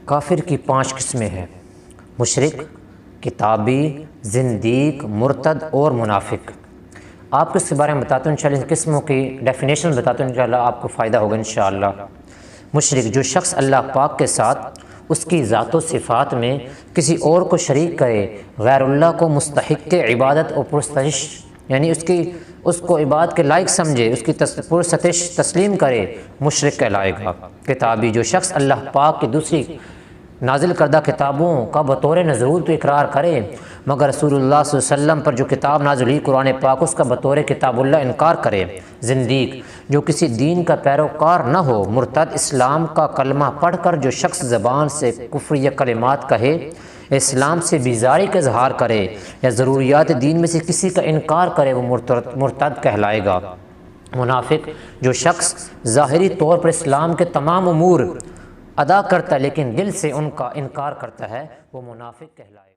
کافر کی 5 قسمیں ہیں: مشرک، کتابی، زندیق، مرتد اور منافق۔ آپ کو اس کے بارے میں بتاتا ہوں، انشاءاللہ ان قسموں کی ڈیفینیشن بتاتا ہوں، انشاءاللہ آپ کو فائدہ ہوگا انشاءاللہ۔ مشرک، جو شخص اللہ پاک کے ساتھ اس کی ذات و صفات میں کسی اور کو شریک کرے، غیر اللہ کو مستحق عبادت اور پرستش، یعنی اس کو عبادت کے لائق سمجھے، اس کی پرستش تسلیم کرے، مشرک کہلائے گا۔ کتابی، جو شخص اللہ پاک کی دوسری نازل کردہ کتابوں کا بطور نزول تو اقرار کرے، مگر رسول اللہ صلی اللہ علیہ وسلم پر جو کتاب نازل ہوئی قرآن پاک اس کا بطور کتاب اللہ انکار کرے۔ زندیق، جو کسی دین کا پیروکار نہ ہو۔ مرتد، اسلام کا کلمہ پڑھ کر جو شخص زبان سے کفر یا کلمات کہے، اسلام سے بیزاری کا اظہار کرے یا ضروریات دین میں سے کسی کا انکار کرے، وہ مرتد کہلائے گا۔ منافق، جو شخص ظاہری طور پر اسلام کے تمام امور ادا کرتا ہے لیکن دل سے ان کا انکار کرتا ہے، وہ منافق کہلائے گا۔